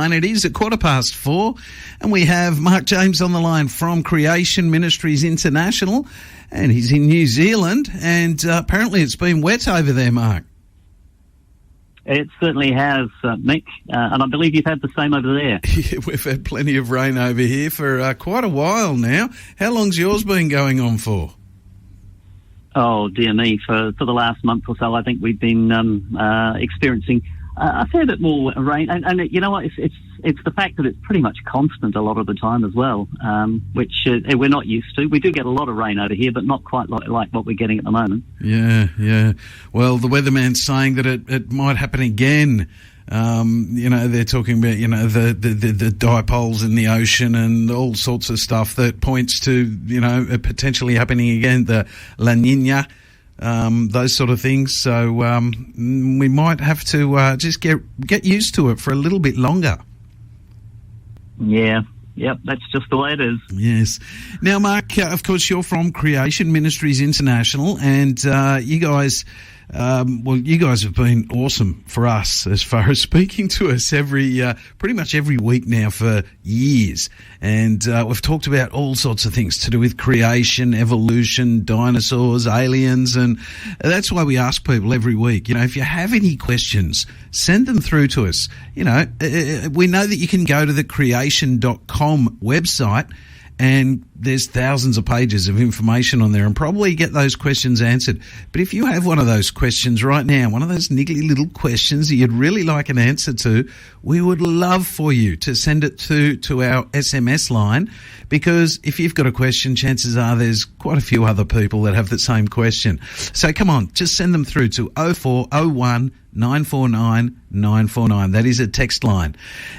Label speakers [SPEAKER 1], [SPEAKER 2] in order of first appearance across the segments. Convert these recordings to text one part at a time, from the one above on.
[SPEAKER 1] line. It is 4:15, and we have Mark James on the line from Creation Ministries International, and he's in New Zealand, and apparently it's been wet over there, Mark.
[SPEAKER 2] It certainly has, Mick, and I believe you've had the same over there.
[SPEAKER 1] Yeah, we've had plenty of rain over here for quite a while now. How long's yours been going on for?
[SPEAKER 2] Oh, dear me, for the last month or so, I think we've been experiencing a fair bit more rain. And you know what, it's the fact that it's pretty much constant a lot of the time as well, which we're not used to. We do get a lot of rain over here, but not quite like what we're getting at the moment.
[SPEAKER 1] Yeah. Well, the weatherman's saying that it might happen again. They're talking about, the dipoles in the ocean and all sorts of stuff that points to, it potentially happening again, the La Niña, those sort of things. So we might have to just get used to it for a little bit longer.
[SPEAKER 2] Yeah. Yep, that's just the way it is.
[SPEAKER 1] Yes. Now, Mark, of course, you're from Creation Ministries International, and you guys have been awesome for us as far as speaking to us pretty much every week now for years. And we've talked about all sorts of things to do with creation, evolution, dinosaurs, aliens, and that's why we ask people every week, if you have any questions, send them through to us. We know that you can go to the creation.com website, and there's thousands of pages of information on there and probably get those questions answered. But if you have one of those questions right now, one of those niggly little questions that you'd really like an answer to, we would love for you to send it to our SMS line, because if you've got a question, chances are there's quite a few other people that have the same question. So come on, just send them through to 0401 949 949. That is a text line.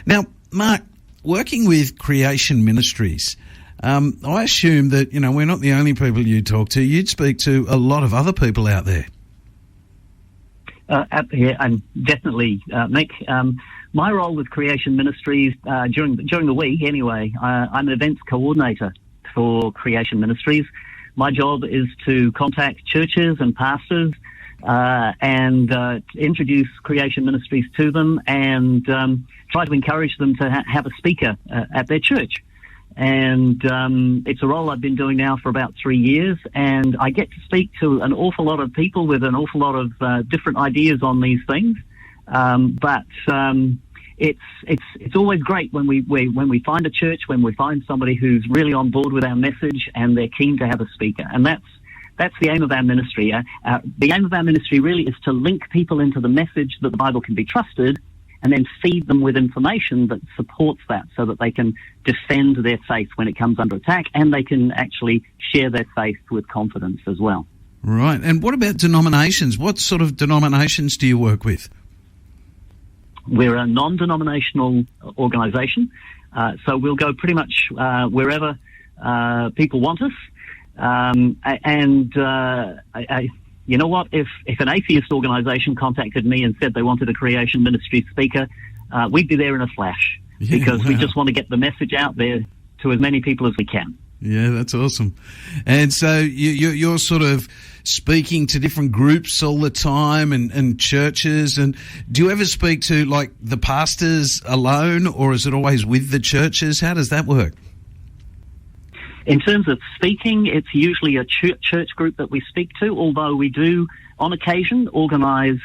[SPEAKER 1] Now, Mark, working with Creation Ministries, I assume that, we're not the only people you talk to. You'd speak to a lot of other people out there.
[SPEAKER 2] Yeah, and definitely, Mick. My role with Creation Ministries during the week, anyway, I'm an events coordinator for Creation Ministries. My job is to contact churches and pastors and introduce Creation Ministries to them and try to encourage them to have a speaker at their church. And it's a role I've been doing now for about 3 years, and I get to speak to an awful lot of people with an awful lot of different ideas on these things. But it's always great when we find a church, when we find somebody who's really on board with our message and they're keen to have a speaker. And that's the aim of our ministry. The aim of our ministry really is to link people into the message that the Bible can be trusted, and then feed them with information that supports that so that they can defend their faith when it comes under attack, and they can actually share their faith with confidence as well.
[SPEAKER 1] Right. And what about denominations? What sort of denominations do you work with?
[SPEAKER 2] We're a non-denominational organisation, so we'll go pretty much wherever people want us. You know what? If an atheist organisation contacted me and said they wanted a Creation Ministry speaker, we'd be there in a flash, because we just want to get the message out there to as many people as we can.
[SPEAKER 1] Yeah, that's awesome. And so you're sort of speaking to different groups all the time and churches. And do you ever speak to, like, the pastors alone, or is it always with the churches? How does that work?
[SPEAKER 2] In terms of speaking, it's usually a church group that we speak to, although we do, on occasion, organise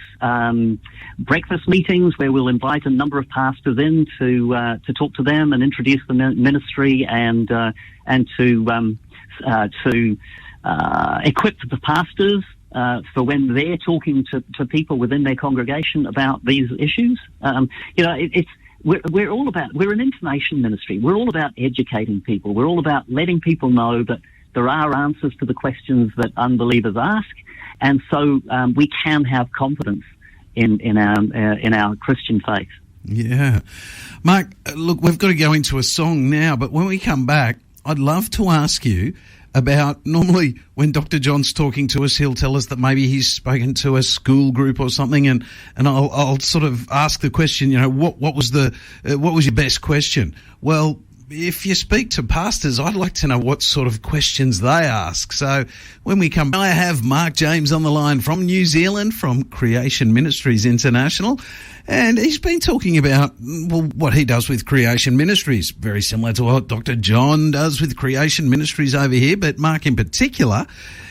[SPEAKER 2] breakfast meetings where we'll invite a number of pastors in to talk to them and introduce the ministry and to equip the pastors for when they're talking to people within their congregation about these issues. We're an information ministry. We're all about educating people. We're all about letting people know that there are answers to the questions that unbelievers ask, and so we can have confidence in our Christian faith.
[SPEAKER 1] Yeah. Mark, look, we've got to go into a song now, but when we come back, I'd love to ask you about, normally when Dr. John's talking to us, he'll tell us that maybe he's spoken to a school group or something, and I'll sort of ask the question, what was your best question? Well, if you speak to pastors, I'd like to know what sort of questions they ask. So when we come, I have Mark James on the line from New Zealand, from Creation Ministries International, and he's been talking about, well, what he does with Creation Ministries, very similar to what Dr. John does with Creation Ministries over here, but Mark in particular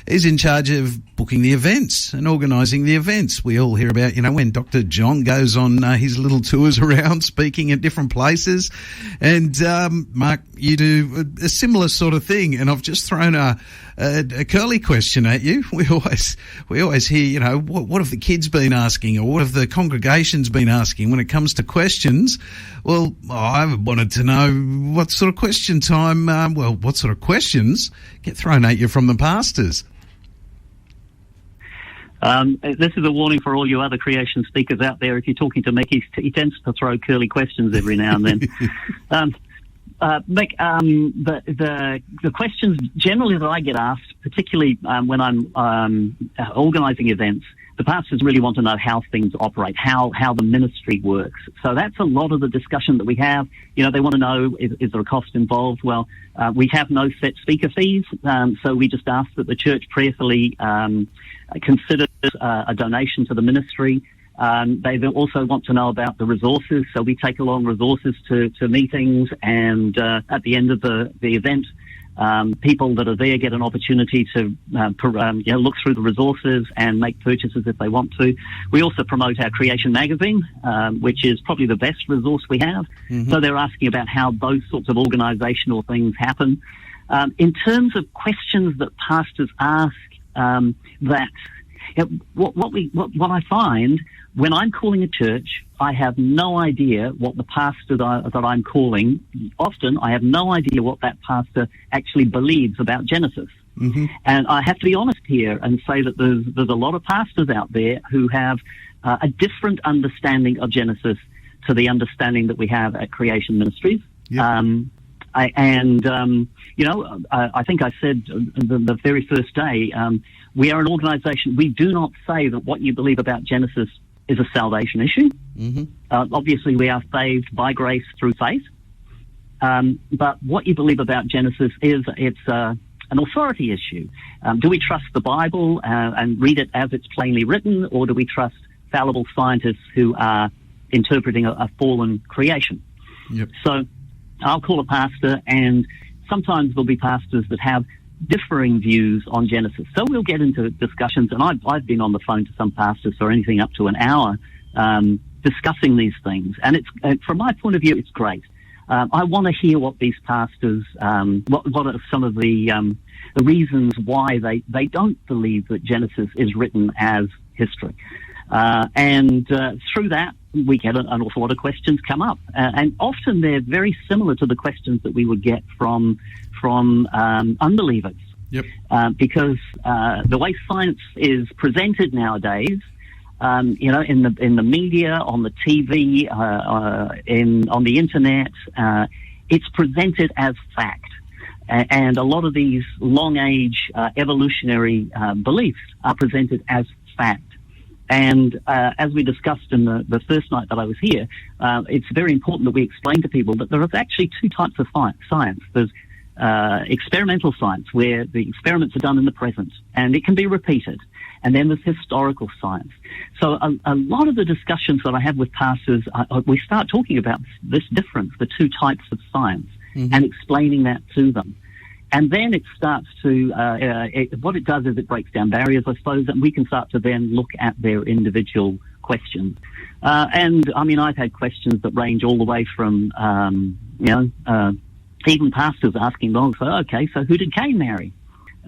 [SPEAKER 1] is in charge of booking the events and organising the events. We all hear about, when Dr. John goes on his little tours around speaking at different places. And Mark, you do a similar sort of thing. And I've just thrown a curly question at you. We always hear, what have the kids been asking, or what have the congregations been asking when it comes to questions? Well, I wanted to know what sort of question time, what sort of questions get thrown at you from the pastors?
[SPEAKER 2] This is a warning for all you other creation speakers out there. If you're talking to Mick, he tends to throw curly questions every now and then. Mick, the questions generally that I get asked, particularly when I'm organising events, the pastors really want to know how things operate, how the ministry works. So that's a lot of the discussion that we have. They want to know, is there a cost involved? Well, we have no set speaker fees, so we just ask that the church prayerfully considers a donation to the ministry. They also want to know about the resources, so we take along resources to meetings, and at the end of the event, people that are there get an opportunity to look through the resources and make purchases if they want to. We also promote our Creation magazine, which is probably the best resource we have. Mm-hmm. So they're asking about how those sorts of organisational things happen. In terms of questions that pastors ask, what I find when I'm calling a church, I have no idea what the pastor that I'm calling. Often, I have no idea what that pastor actually believes about Genesis. Mm-hmm. And I have to be honest here and say that there's a lot of pastors out there who have a different understanding of Genesis to the understanding that we have at Creation Ministries. Yep. I think I said the very first day, we are an organisation. We do not say that what you believe about Genesis is a salvation issue. Mm-hmm. Obviously, we are saved by grace through faith. But what you believe about Genesis it's an authority issue. Do we trust the Bible and read it as it's plainly written, or do we trust fallible scientists who are interpreting a fallen creation? Yep. So I'll call a pastor, and sometimes there'll be pastors that have differing views on Genesis. So we'll get into discussions, and I've been on the phone to some pastors for anything up to an hour discussing these things. And it's from my point of view, it's great. I want to hear what these pastors, what are some of the reasons why they don't believe that Genesis is written as history. And through that, we get an awful lot of questions come up. And often they're very similar to the questions that we would get from unbelievers. Yep. Because the way science is presented nowadays, in the media, on the TV, on the internet, it's presented as fact. And a lot of these long-age evolutionary beliefs are presented as fact. And as we discussed in the first night that I was here, it's very important that we explain to people that there is actually two types of science. There's experimental science, where the experiments are done in the present, and it can be repeated. And then there's historical science. So a lot of the discussions that I have with pastors, we start talking about this difference, the two types of science, mm-hmm. and explaining that to them. And then it starts to, what it does is it breaks down barriers, I suppose, and we can start to then look at their individual questions. And I mean, I've had questions that range all the way from, even pastors asking, well, so who did Cain marry?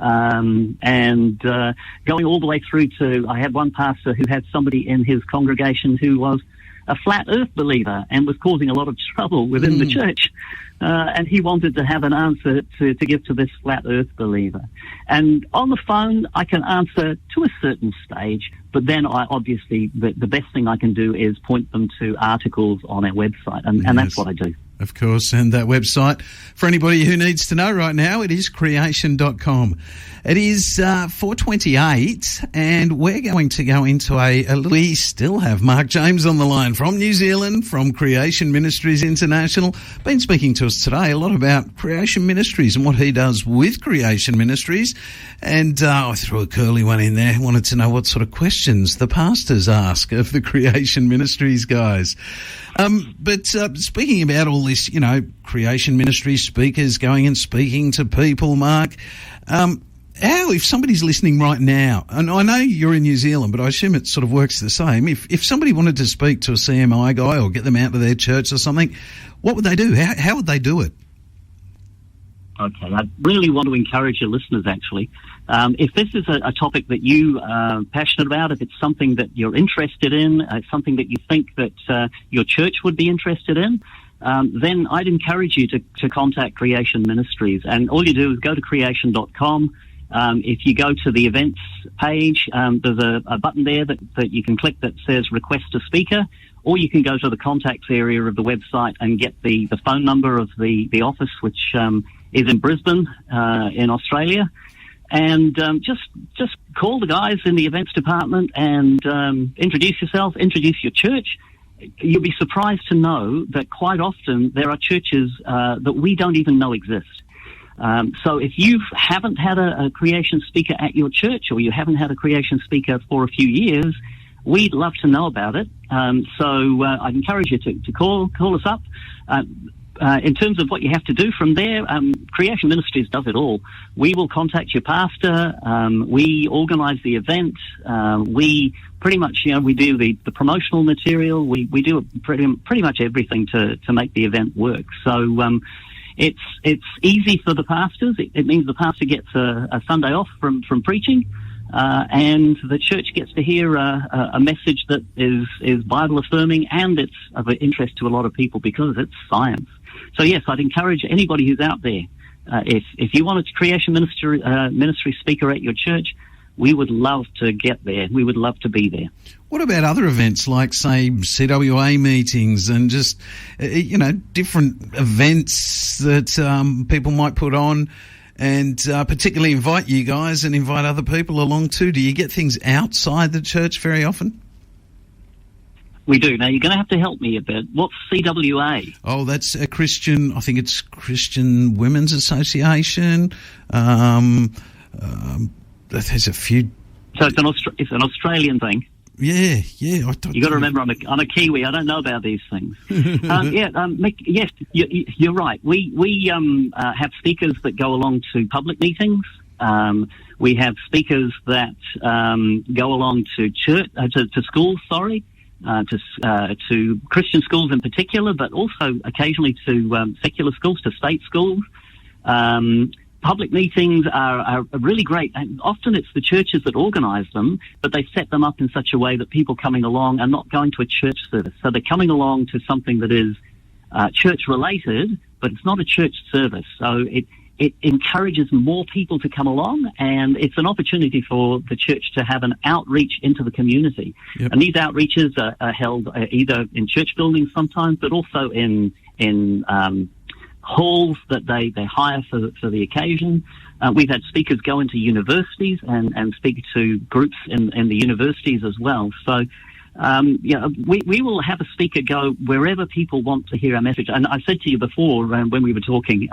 [SPEAKER 2] And going all the way through to, I had one pastor who had somebody in his congregation who was a flat earth believer and was causing a lot of trouble within the church. And he wanted to have an answer to give to this flat earth believer. And on the phone, I can answer to a certain stage, but then the best thing I can do is point them to articles on our website. And that's what I do.
[SPEAKER 1] of course, and that website, for anybody who needs to know right now, it is creation.com. It is 4:28, and we're going to go into we still have Mark James on the line from New Zealand, from Creation Ministries International. Been speaking to us today a lot about Creation Ministries and what he does with Creation Ministries. And I threw a curly one in there. Wanted to know what sort of questions the pastors ask of the Creation Ministries guys. But speaking about all this, Creation Ministries speakers going and speaking to people, Mark, how, if somebody's listening right now, and I know you're in New Zealand, but I assume it sort of works the same. If somebody wanted to speak to a CMI guy or get them out to their church or something, what would they do? How would they do it?
[SPEAKER 2] Okay, I really want to encourage your listeners, actually. If this is a topic that you are passionate about, if it's something that you're interested in, something that you think that your church would be interested in, then I'd encourage you to contact Creation Ministries. And all you do is go to creation.com. If you go to the events page, there's a button there that you can click that says request a speaker, or you can go to the contacts area of the website and get the phone number of the office, which is in Brisbane, in Australia. And just call the guys in the events department and introduce yourself, introduce your church. You'll be surprised to know that quite often there are churches that we don't even know exist. So if you haven't had a creation speaker at your church, or you haven't had a creation speaker for a few years, we'd love to know about it. So I'd encourage you to call us up. In terms of what you have to do from there, Creation Ministries does it all. We will contact your pastor. We organise the event. We pretty much, we do the promotional material. We do pretty much everything to make the event work. So it's easy for the pastors. It means the pastor gets a Sunday off from preaching, and the church gets to hear a message that is Bible affirming, and it's of interest to a lot of people because it's science. So yes, I'd encourage anybody who's out there, if you want a Creation Ministry speaker at your church, we would love to get there. We would love to be there.
[SPEAKER 1] What about other events like, say, CWA meetings and just, different events that people might put on and particularly invite you guys and invite other people along too? Do you get things outside the church very often?
[SPEAKER 2] We do. Now, you're going to have to help me a bit. What's CWA?
[SPEAKER 1] Oh, that's a Christian, I think it's Christian Women's Association. There's a few. So
[SPEAKER 2] it's an Australian thing.
[SPEAKER 1] Yeah.
[SPEAKER 2] You got to remember, I'm a Kiwi. I don't know about these things. Mick, yes, you're right. We have speakers that go along to public meetings. We have speakers that go along to church, to schools. Sorry. To Christian schools in particular, but also occasionally to secular schools, to state schools. Public meetings are really great, and often it's the churches that organise them, but they set them up in such a way that people coming along are not going to a church service. So they're coming along to something that is church-related, but it's not a church service. So it encourages more people to come along, and it's an opportunity for the church to have an outreach into the community. Yep. And these outreaches are held either in church buildings sometimes, but also in halls that they hire for the occasion. We've had speakers go into universities and speak to groups in the universities as well. So we will have a speaker go wherever people want to hear our message. And I said to you before when we were talking,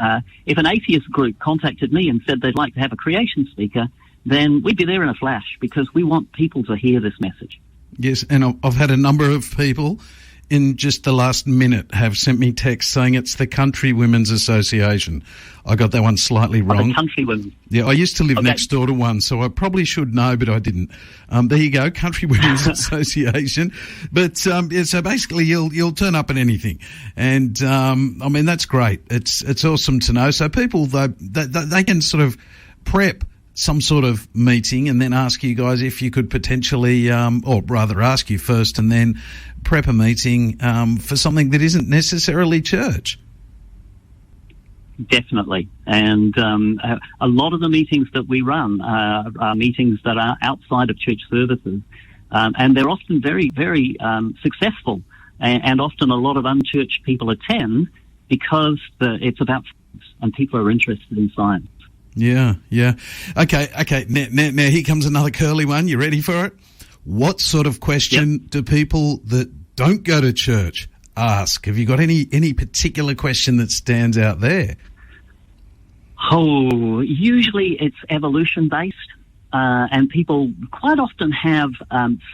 [SPEAKER 2] if an atheist group contacted me and said they'd like to have a creation speaker, then we'd be there in a flash because we want people to hear this message.
[SPEAKER 1] Yes, and I've had a number of people in just the last minute have sent me texts saying it's the Country Women's Association. I got that one slightly wrong.
[SPEAKER 2] The Country Women.
[SPEAKER 1] Yeah, I used to live next door to one, so I probably should know, but I didn't. There you go, Country Women's Association. But so basically, you'll turn up at anything, and that's great. It's awesome to know. So people they can sort of prep some sort of meeting and then ask you guys if you could potentially, or rather ask you first and then prep a meeting for something that isn't necessarily church.
[SPEAKER 2] Definitely. And a lot of the meetings that we run are meetings that are outside of church services. And they're often very, very successful. And often a lot of unchurched people attend. because it's about science and people are interested in science.
[SPEAKER 1] Yeah. Okay. Now here comes another curly one. You ready for it? What sort of question do people that don't go to church ask? Have you got any particular question that stands out there?
[SPEAKER 2] Oh, usually it's evolution-based, and people quite often have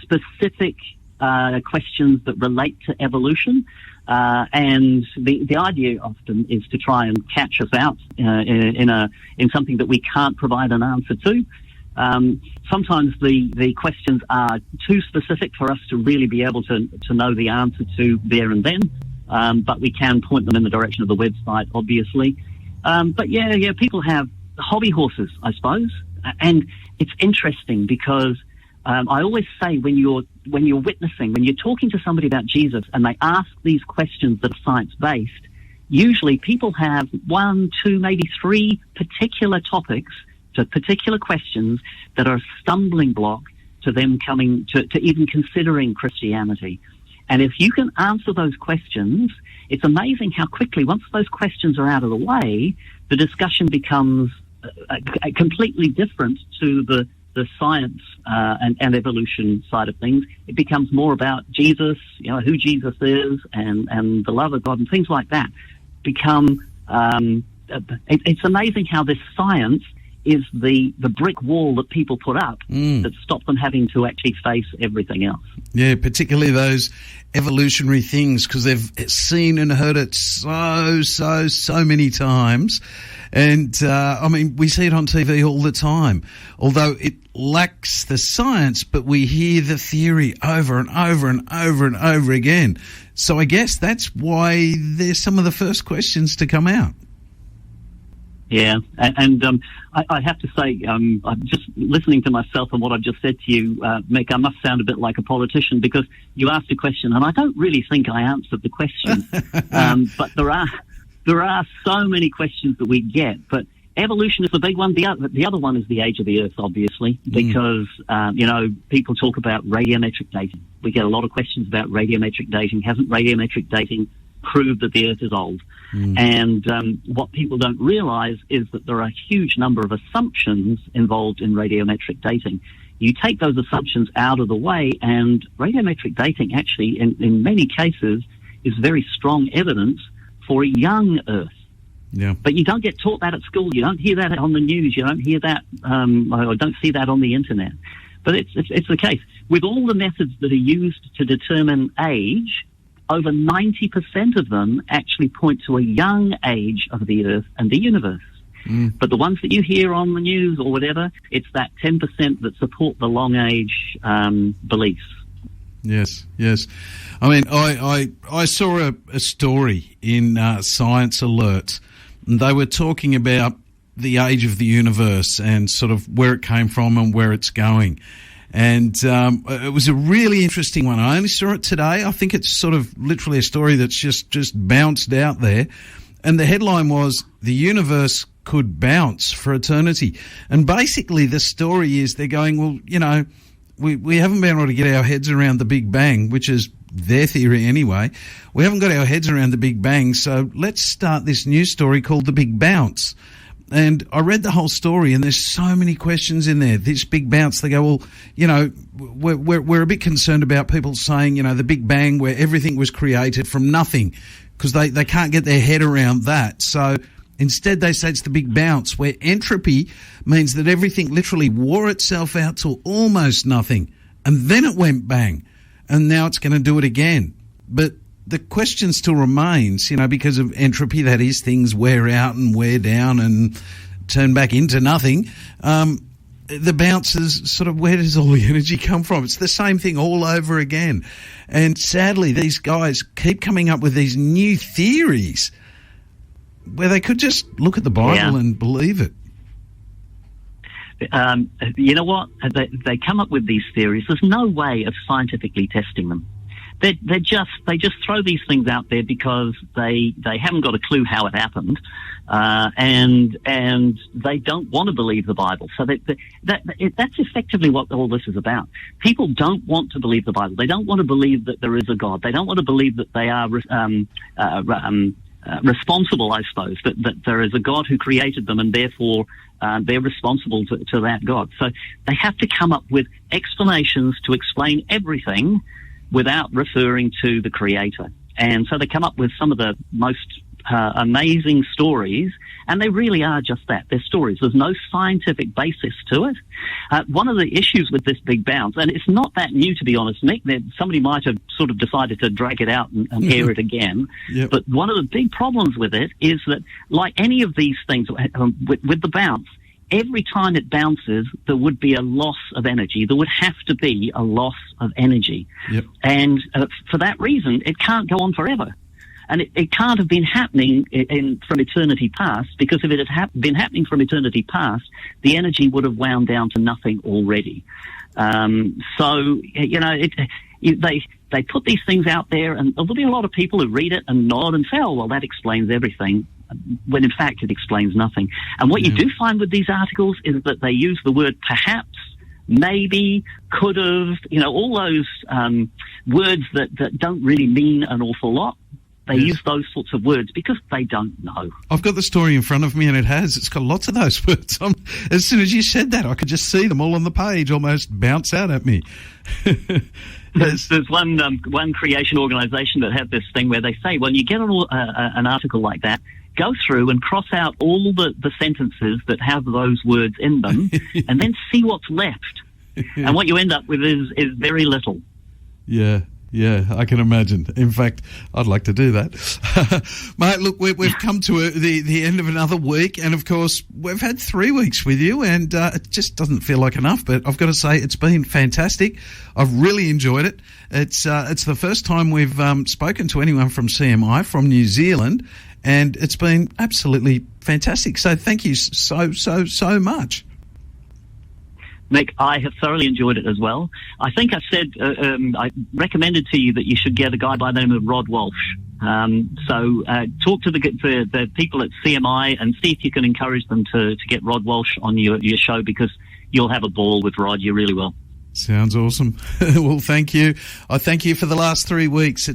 [SPEAKER 2] specific questions that relate to evolution, and the idea often is to try and catch us out in something that we can't provide an answer to. Sometimes the questions are too specific for us to really be able to know the answer to there and then, but we can point them in the direction of the website, obviously. But people have hobby horses, I suppose, and it's interesting because I always say when you're witnessing, when you're talking to somebody about Jesus and they ask these questions that are science-based, usually people have 1, 2, maybe 3 particular topics, to particular questions that are a stumbling block to them coming to even considering Christianity. And if you can answer those questions, it's amazing how quickly, once those questions are out of the way, the discussion becomes completely different to the science and evolution side of things. It becomes more about Jesus, who Jesus is, and the love of God, and things like that become. It's amazing how this science is the brick wall that people put up that stop them having to actually face everything else.
[SPEAKER 1] Yeah, particularly those evolutionary things, because they've seen and heard it so many times. And, we see it on TV all the time. Although it lacks the science, but we hear the theory over and over and over and over again. So I guess that's why they're some of the first questions to come out.
[SPEAKER 2] Yeah, and I have to say, I'm just listening to myself and what I've just said to you, Mick, I must sound a bit like a politician because you asked a question and I don't really think I answered the question. But there are so many questions that we get, but evolution is the big one. The other one is the age of the Earth, obviously, because, people talk about radiometric dating. We get a lot of questions about radiometric dating. Hasn't radiometric dating proved that the Earth is old? And what people don't realise is that there are a huge number of assumptions involved in radiometric dating. You take those assumptions out of the way, and radiometric dating actually, in many cases, is very strong evidence for a young Earth.
[SPEAKER 1] Yeah.
[SPEAKER 2] But you don't get taught that at school. You don't hear that on the news. You don't hear that, or don't see that on the internet. But it's the case. With all the methods that are used to determine age, over 90% of them actually point to a young age of the Earth and the universe. But the ones that you hear on the news or whatever, it's that 10% that support the long age beliefs.
[SPEAKER 1] Yes. I saw a story in Science Alert, and they were talking about the age of the universe and sort of where it came from and where it's going. And it was a really interesting one. I only saw it today. I think it's sort of literally a story that's just bounced out there. And the headline was, "The universe could bounce for eternity." And basically the story is they're going, well, we haven't been able to get our heads around the Big Bang, which is their theory anyway. We haven't got our heads around the Big Bang, so let's start this new story called The Big Bounce. And I read the whole story, and there's so many questions in there. This big bounce, they go, well, we're a bit concerned about people saying, the Big Bang where everything was created from nothing, because they can't get their head around that. So instead they say it's the Big Bounce, where entropy means that everything literally wore itself out to almost nothing, and then it went bang, and now it's going to do it again. But the question still remains, because of entropy, that is, things wear out and wear down and turn back into nothing. The bounce is sort of, where does all the energy come from? It's the same thing all over again. And sadly, these guys keep coming up with these new theories where they could just look at the Bible and believe it.
[SPEAKER 2] You know what? They come up with these theories. There's no way of scientifically testing them. They just throw these things out there because they haven't got a clue how it happened, and they don't want to believe the Bible. So that's effectively what all this is about. People don't want to believe the Bible. They don't want to believe that there is a God. They don't want to believe that they are responsible, I suppose, that there is a God who created them, and therefore they're responsible to that God. So they have to come up with explanations to explain everything without referring to the Creator. And so they come up with some of the most amazing stories, and they really are just that. They're stories. There's no scientific basis to it. One of the issues with this big bounce, and it's not that new, to be honest, Mick, that somebody might have sort of decided to drag it out and air it again. Yep. But one of the big problems with it is that, like any of these things with the bounce, every time it bounces, there would be a loss of energy. There would have to be a loss of energy. Yep. And for that reason, it can't go on forever. And it can't have been happening from eternity past, because if it had been happening from eternity past, the energy would have wound down to nothing already. So, you know, they put these things out there, and there'll be a lot of people who read it and nod and say, oh, well, that explains everything, when in fact it explains nothing. And what you do find with these articles is that they use the word perhaps, maybe, could have, you know, all those words that don't really mean an awful lot. They use those sorts of words because they don't know. I've
[SPEAKER 1] got the story in front of me, and it's got lots of those words. As soon as you said that, I could just see them all on the page almost bounce out at me.
[SPEAKER 2] There's one creation organisation that had this thing where they say, well, you get an article like that, go through and cross out all the sentences that have those words in them, and then see what's left. And what you end up with is very little.
[SPEAKER 1] Yeah, I can imagine. In fact, I'd like to do that. Mate, look, we've come to the end of another week, and of course, we've had 3 weeks with you, and it just doesn't feel like enough, but I've got to say, it's been fantastic. I've really enjoyed it. It's the first time we've spoken to anyone from CMI, from New Zealand, and it's been absolutely fantastic. So thank you so much.
[SPEAKER 2] Mick, I have thoroughly enjoyed it as well. I think I said, I recommended to you that you should get a guy by the name of Rod Walsh. So talk to the people at CMI and see if you can encourage them to get Rod Walsh on your show, because you'll have a ball with Rod. You really will.
[SPEAKER 1] Sounds awesome. Well, thank you. I thank you for the last 3 weeks.